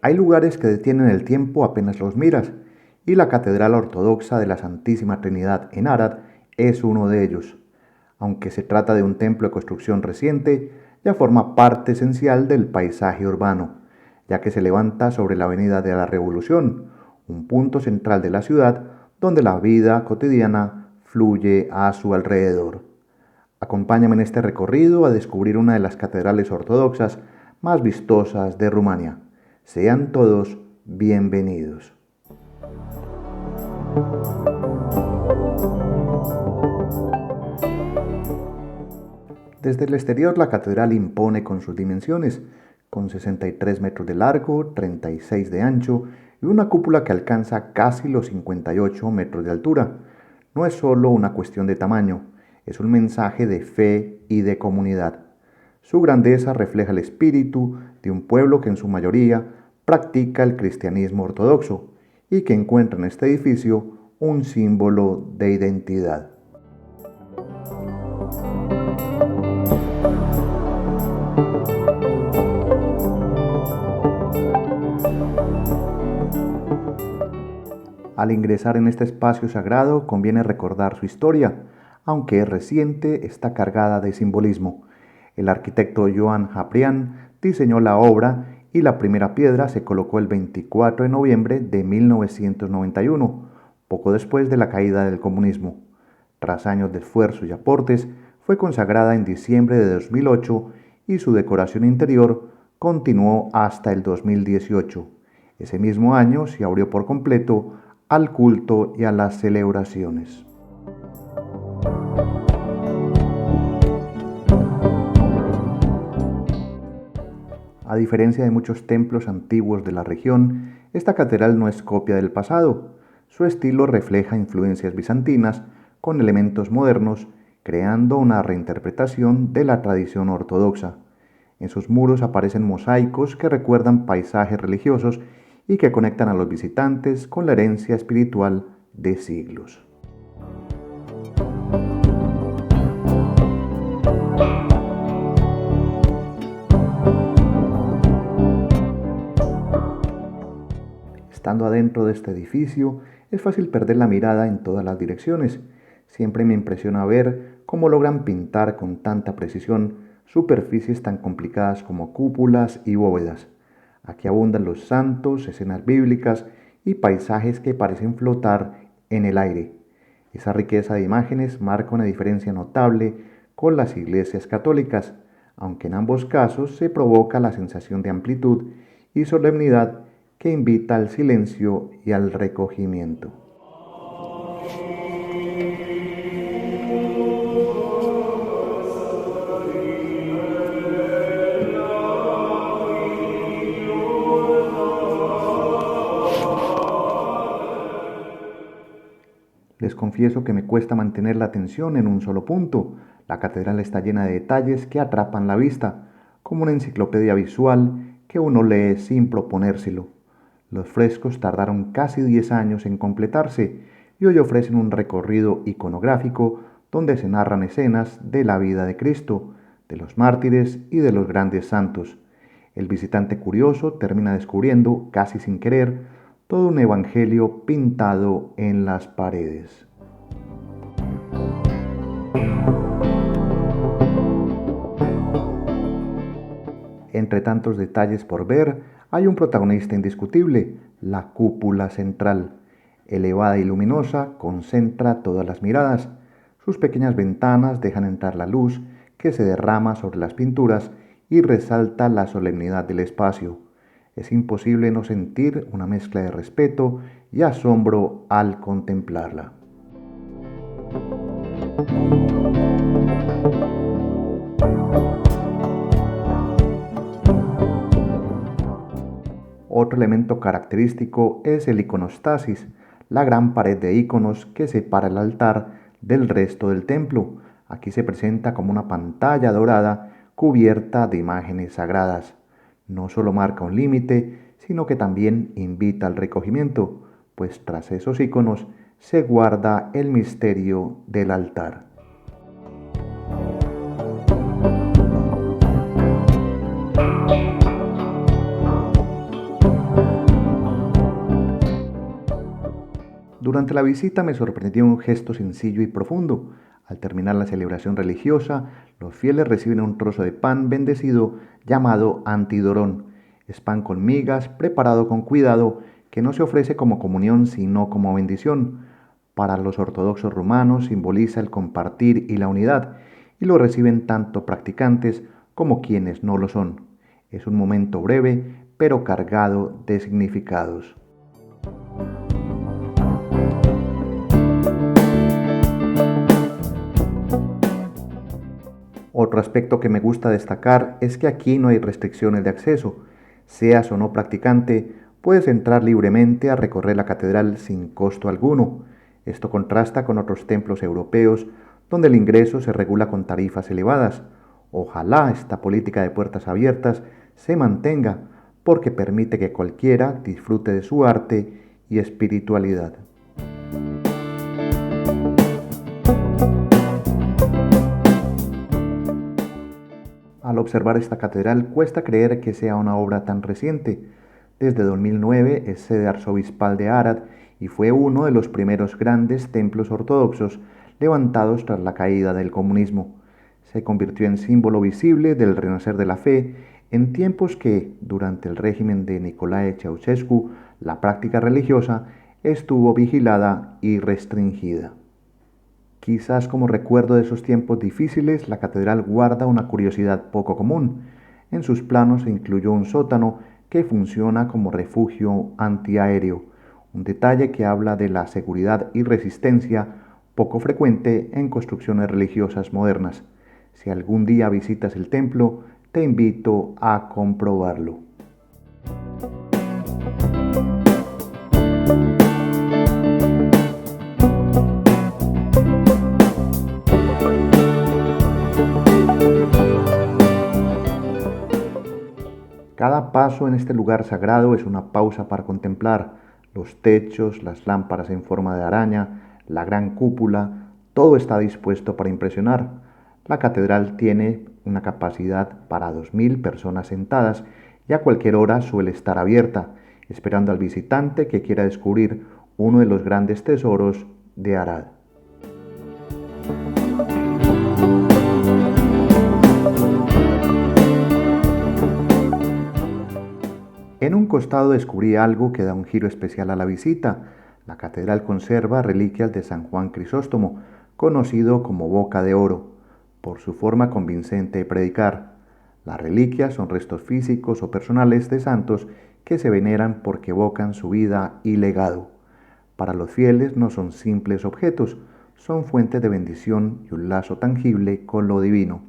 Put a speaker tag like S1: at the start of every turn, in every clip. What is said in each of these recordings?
S1: Hay lugares que detienen el tiempo apenas los miras, y la Catedral Ortodoxa de la Santísima Trinidad en Arad es uno de ellos. Aunque se trata de un templo de construcción reciente, ya forma parte esencial del paisaje urbano, ya que se levanta sobre la Avenida de la Revolución, un punto central de la ciudad donde la vida cotidiana fluye a su alrededor. Acompáñame en este recorrido a descubrir una de las catedrales ortodoxas más vistosas de Rumania. Sean todos bienvenidos. Desde el exterior la catedral impone con sus dimensiones, con 63 metros de largo, 36 de ancho y una cúpula que alcanza casi los 58 metros de altura. No es solo una cuestión de tamaño, es un mensaje de fe y de comunidad. Su grandeza refleja el espíritu de un pueblo que en su mayoría practica el cristianismo ortodoxo y que encuentra en este edificio un símbolo de identidad. Al ingresar en este espacio sagrado conviene recordar su historia, aunque es reciente, está cargada de simbolismo. El arquitecto Joan Haprian diseñó la obra y la primera piedra se colocó el 24 de noviembre de 1991, poco después de la caída del comunismo. Tras años de esfuerzo y aportes, fue consagrada en diciembre de 2008 y su decoración interior continuó hasta el 2018. Ese mismo año se abrió por completo al culto y a las celebraciones. A diferencia de muchos templos antiguos de la región, esta catedral no es copia del pasado. Su estilo refleja influencias bizantinas con elementos modernos, creando una reinterpretación de la tradición ortodoxa. En sus muros aparecen mosaicos que recuerdan paisajes religiosos y que conectan a los visitantes con la herencia espiritual de siglos. Estando adentro de este edificio, es fácil perder la mirada en todas las direcciones. Siempre me impresiona ver cómo logran pintar con tanta precisión superficies tan complicadas como cúpulas y bóvedas. Aquí abundan los santos, escenas bíblicas y paisajes que parecen flotar en el aire. Esa riqueza de imágenes marca una diferencia notable con las iglesias católicas, aunque en ambos casos se provoca la sensación de amplitud y solemnidad que invita al silencio y al recogimiento. Les confieso que me cuesta mantener la atención en un solo punto. La catedral está llena de detalles que atrapan la vista, como una enciclopedia visual que uno lee sin proponérselo. Los frescos tardaron casi 10 años en completarse y hoy ofrecen un recorrido iconográfico donde se narran escenas de la vida de Cristo, de los mártires y de los grandes santos. El visitante curioso termina descubriendo, casi sin querer, todo un evangelio pintado en las paredes. Entre tantos detalles por ver, hay un protagonista indiscutible, la cúpula central. Elevada y luminosa, concentra todas las miradas. Sus pequeñas ventanas dejan entrar la luz que se derrama sobre las pinturas y resalta la solemnidad del espacio. Es imposible no sentir una mezcla de respeto y asombro al contemplarla. Otro elemento característico es el iconostasis, la gran pared de iconos que separa el altar del resto del templo. Aquí se presenta como una pantalla dorada cubierta de imágenes sagradas. No solo marca un límite, sino que también invita al recogimiento, pues tras esos iconos se guarda el misterio del altar. Durante la visita me sorprendió un gesto sencillo y profundo. Al terminar la celebración religiosa, los fieles reciben un trozo de pan bendecido llamado antidorón. Es pan con migas, preparado con cuidado, que no se ofrece como comunión sino como bendición. Para los ortodoxos rumanos simboliza el compartir y la unidad, y lo reciben tanto practicantes como quienes no lo son. Es un momento breve, pero cargado de significados. Otro aspecto que me gusta destacar es que aquí no hay restricciones de acceso. Seas o no practicante, puedes entrar libremente a recorrer la catedral sin costo alguno. Esto contrasta con otros templos europeos donde el ingreso se regula con tarifas elevadas. Ojalá esta política de puertas abiertas se mantenga porque permite que cualquiera disfrute de su arte y espiritualidad. Al observar esta catedral cuesta creer que sea una obra tan reciente. Desde 2009 es sede arzobispal de Arad y fue uno de los primeros grandes templos ortodoxos levantados tras la caída del comunismo. Se convirtió en símbolo visible del renacer de la fe en tiempos que, durante el régimen de Nicolae Ceausescu, la práctica religiosa estuvo vigilada y restringida. Quizás como recuerdo de esos tiempos difíciles, la catedral guarda una curiosidad poco común. En sus planos se incluyó un sótano que funciona como refugio antiaéreo, un detalle que habla de la seguridad y resistencia poco frecuente en construcciones religiosas modernas. Si algún día visitas el templo, te invito a comprobarlo. Cada paso en este lugar sagrado es una pausa para contemplar los techos, las lámparas en forma de araña, la gran cúpula, todo está dispuesto para impresionar. La catedral tiene una capacidad para 2000 personas sentadas y a cualquier hora suele estar abierta, esperando al visitante que quiera descubrir uno de los grandes tesoros de Arad. En un costado descubrí algo que da un giro especial a la visita. La catedral conserva reliquias de San Juan Crisóstomo, conocido como Boca de Oro, por su forma convincente de predicar. Las reliquias son restos físicos o personales de santos que se veneran porque evocan su vida y legado. Para los fieles no son simples objetos, son fuentes de bendición y un lazo tangible con lo divino.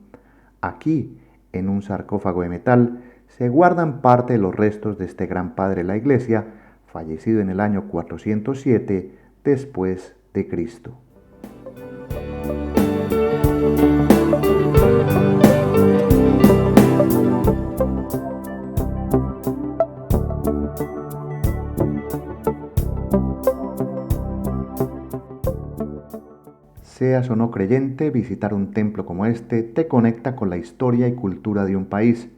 S1: Aquí, en un sarcófago de metal, se guardan parte de los restos de este gran padre de la Iglesia, fallecido en el año 407 después de Cristo. Seas o no creyente, visitar un templo como este te conecta con la historia y cultura de un país.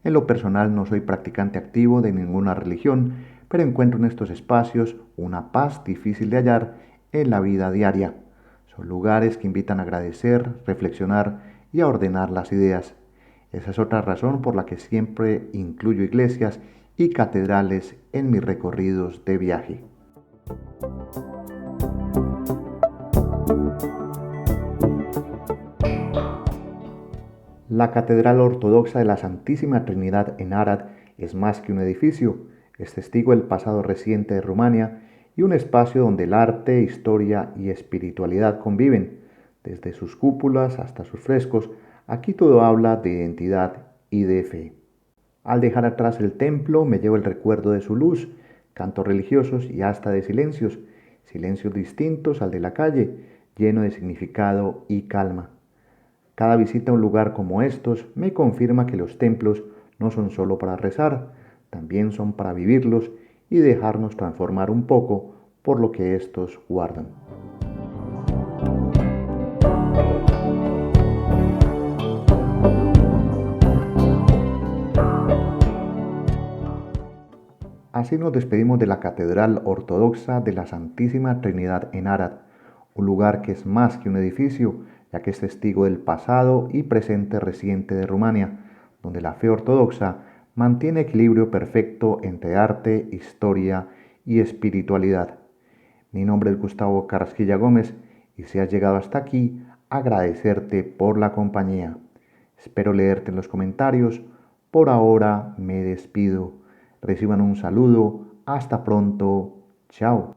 S1: En lo personal no soy practicante activo de ninguna religión, pero encuentro en estos espacios una paz difícil de hallar en la vida diaria. Son lugares que invitan a agradecer, reflexionar y a ordenar las ideas. Esa es otra razón por la que siempre incluyo iglesias y catedrales en mis recorridos de viaje. La Catedral Ortodoxa de la Santísima Trinidad en Arad es más que un edificio, es testigo del pasado reciente de Rumania y un espacio donde el arte, historia y espiritualidad conviven. Desde sus cúpulas hasta sus frescos, aquí todo habla de identidad y de fe. Al dejar atrás el templo me llevo el recuerdo de su luz, cantos religiosos y hasta de silencios, silencios distintos al de la calle, lleno de significado y calma. Cada visita a un lugar como estos me confirma que los templos no son solo para rezar, también son para vivirlos y dejarnos transformar un poco por lo que estos guardan. Así nos despedimos de la Catedral Ortodoxa de la Santísima Trinidad en Arad, un lugar que es más que un edificio, ya que es testigo del pasado y presente reciente de Rumania, donde la fe ortodoxa mantiene equilibrio perfecto entre arte, historia y espiritualidad. Mi nombre es Gustavo Carrasquilla Gómez y si has llegado hasta aquí, agradecerte por la compañía. Espero leerte en los comentarios. Por ahora me despido. Reciban un saludo. Hasta pronto. Chao.